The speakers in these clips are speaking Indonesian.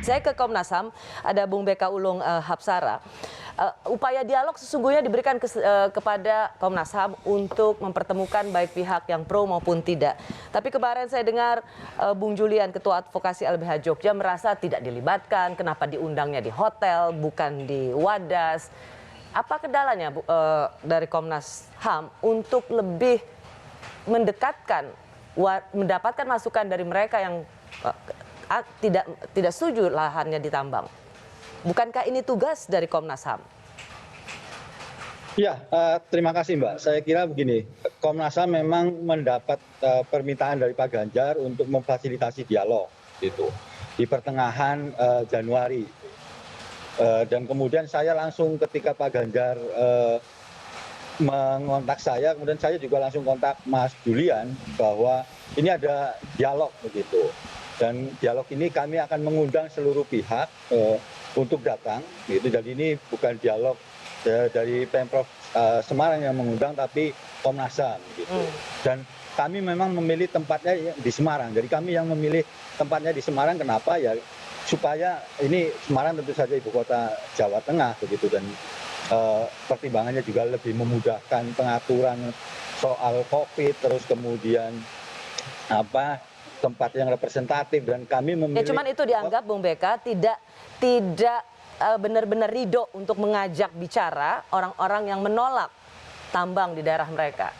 Saya ke Komnas HAM, ada Bung Beka Ulung Hapsara. Upaya dialog sesungguhnya diberikan kepada Komnas HAM untuk mempertemukan baik pihak yang pro maupun tidak. Tapi kemarin saya dengar Bung Julian, Ketua Advokasi LBH Jogja, merasa tidak dilibatkan, kenapa diundangnya di hotel, bukan di Wadas. Apa kendalanya dari Komnas HAM untuk lebih mendekatkan, mendapatkan masukan dari mereka yang tidak setuju lahannya ditambang? Bukankah ini tugas dari Komnas HAM? Ya, terima kasih Mbak. Saya kira begini, Komnas HAM memang mendapat permintaan dari Pak Ganjar untuk memfasilitasi dialog gitu di pertengahan Januari. Dan kemudian saya langsung ketika Pak Ganjar mengontak saya, kemudian saya juga langsung kontak Mas Julian bahwa ini ada dialog begitu. Dan dialog ini kami akan mengundang seluruh pihak untuk datang gitu. Jadi ini bukan dialog dari Pemprov Semarang yang mengundang, tapi Komnas HAM gitu. Dan kami memang memilih tempatnya di Semarang. Jadi kami yang memilih tempatnya di Semarang, kenapa ya? Supaya ini Semarang tentu saja ibu kota Jawa Tengah begitu, dan pertimbangannya juga lebih memudahkan pengaturan soal COVID, terus kemudian tempat yang representatif, dan kami memilih. Ya, cuman itu dianggap Bung Beka tidak benar-benar ridho untuk mengajak bicara orang-orang yang menolak tambang di daerah mereka.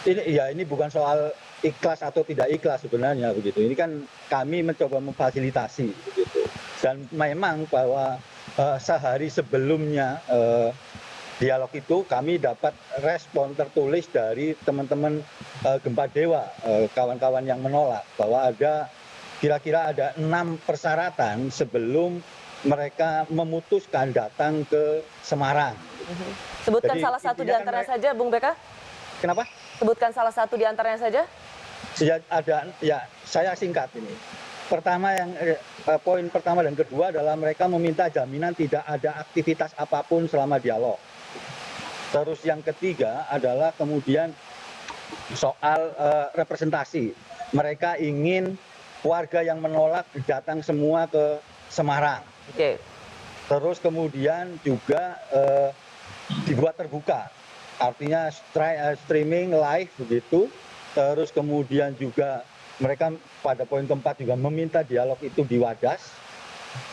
Ini bukan soal ikhlas atau tidak ikhlas sebenarnya begitu. Ini kan kami mencoba memfasilitasi begitu. Dan memang bahwa sehari sebelumnya dialog itu kami dapat respon tertulis dari teman-teman Gempa Dewa, kawan-kawan yang menolak, bahwa kira-kira ada 6 persyaratan sebelum mereka memutuskan datang ke Semarang. Sebutkan Jadi, salah satu di antaranya saja, Bung Beka. Kenapa? Sebutkan salah satu di antaranya saja. Saya singkat ini. Poin pertama dan kedua adalah mereka meminta jaminan tidak ada aktivitas apapun selama dialog. Terus yang ketiga adalah kemudian soal representasi. Mereka ingin warga yang menolak datang semua ke Semarang. Oke. Terus kemudian juga dibuat terbuka, artinya streaming live begitu. Terus kemudian juga mereka pada poin keempat juga meminta dialog itu di Wadas.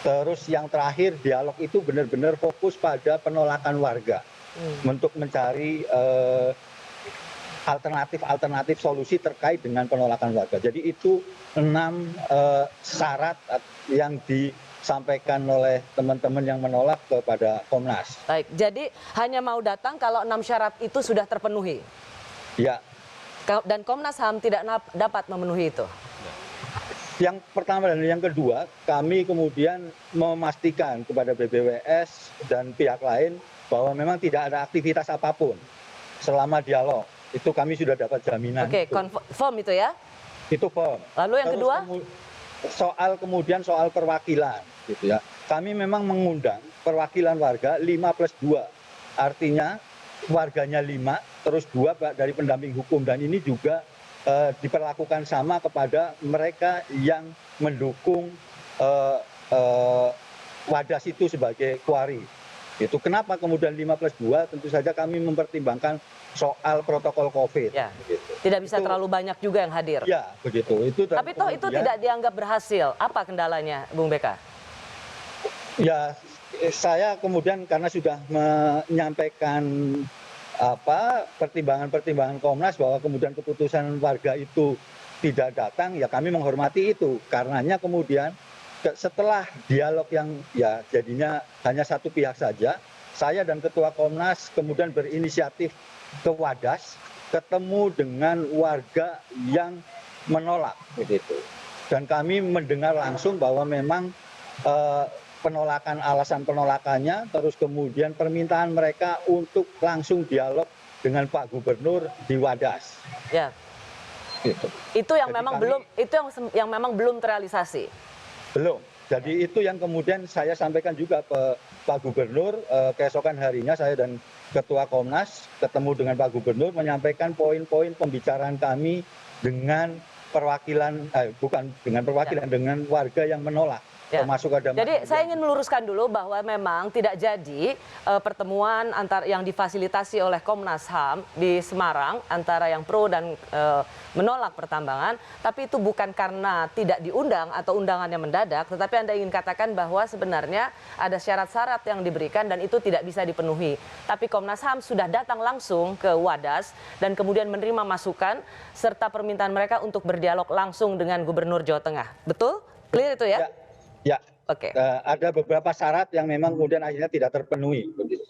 Terus yang terakhir, dialog itu benar-benar fokus pada penolakan warga untuk mencari alternatif solusi terkait dengan penolakan warga. Jadi itu 6 syarat yang disampaikan oleh teman-teman yang menolak kepada Komnas. Baik, jadi hanya mau datang kalau 6 syarat itu sudah terpenuhi. Ya. Dan Komnas HAM tidak dapat memenuhi itu. Yang pertama dan yang kedua, kami kemudian memastikan kepada BBWS dan pihak lain bahwa memang tidak ada aktivitas apapun selama dialog. Itu kami sudah dapat jaminan. Oke, firm itu ya? Itu firm. Lalu yang kedua? Soal perwakilan gitu ya. Kami memang mengundang perwakilan warga 5+2. Artinya warganya 5, terus 2 dari pendamping hukum, dan ini juga diperlakukan sama kepada mereka yang mendukung Wadas itu sebagai kuari. Itu kenapa kemudian 5+2? Tentu saja kami mempertimbangkan soal protokol COVID. Ya. Begitu. Tidak bisa terlalu banyak juga yang hadir. Ya, begitu. Tapi toh itu tidak dianggap berhasil. Apa kendalanya, Bung Beka? Ya, saya kemudian karena sudah menyampaikan pertimbangan Komnas bahwa kemudian keputusan warga itu tidak datang, ya kami menghormati itu. Karenanya kemudian setelah dialog yang ya jadinya hanya satu pihak saja, saya dan Ketua Komnas kemudian berinisiatif ke Wadas, ketemu dengan warga yang menolak begitu. Dan kami mendengar langsung bahwa memang alasan penolakannya, terus kemudian permintaan mereka untuk langsung dialog dengan Pak Gubernur di Wadas. Ya. Gitu. Itu yang memang belum terrealisasi. Belum. Jadi itu yang kemudian saya sampaikan juga ke Pak Gubernur. Keesokan harinya saya dan Ketua Komnas ketemu dengan Pak Gubernur, menyampaikan poin-poin pembicaraan kami dengan perwakilan, bukan dengan perwakilan, dengan warga yang menolak. Ya. Termasuk ada Jadi saya ingin meluruskan dulu bahwa memang tidak jadi pertemuan yang difasilitasi oleh Komnas HAM di Semarang antara yang pro dan menolak pertambangan, tapi itu bukan karena tidak diundang atau undangannya mendadak, tetapi Anda ingin katakan bahwa sebenarnya ada syarat-syarat yang diberikan dan itu tidak bisa dipenuhi. Tapi Komnas HAM sudah datang langsung ke Wadas dan kemudian menerima masukan serta permintaan mereka untuk berdialog langsung dengan Gubernur Jawa Tengah. Betul? Clear itu ya? Ya, Oke. ada beberapa syarat yang memang kemudian akhirnya tidak terpenuhi. Begitu.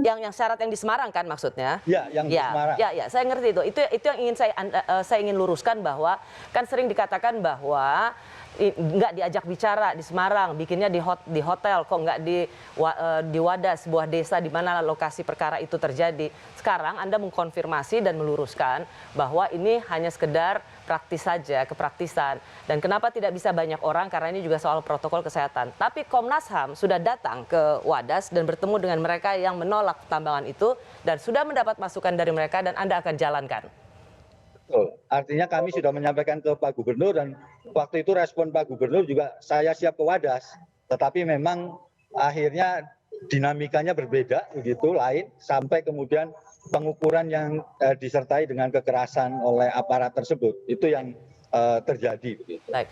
Yang syarat yang di Semarang kan maksudnya? Ya, yang di Semarang. Ya, saya ngerti itu. Itu yang ingin saya ingin luruskan bahwa kan sering dikatakan bahwa nggak diajak bicara di Semarang, bikinnya di hotel, kok nggak di Wadas, sebuah desa di mana lokasi perkara itu terjadi. Sekarang Anda mengkonfirmasi dan meluruskan bahwa ini hanya sekedar praktis saja, kepraktisan. Dan kenapa tidak bisa banyak orang, karena ini juga soal protokol kesehatan. Tapi Komnas HAM sudah datang ke Wadas dan bertemu dengan mereka yang menolak pertambangan itu dan sudah mendapat masukan dari mereka dan Anda akan jalankan. Betul. Artinya kami sudah menyampaikan ke Pak Gubernur dan waktu itu respon Pak Gubernur juga saya siap ke Wadas. Tetapi memang akhirnya dinamikanya berbeda begitu, lain, sampai kemudian pengukuran yang disertai dengan kekerasan oleh aparat tersebut itu yang terjadi. Begitu. Baik.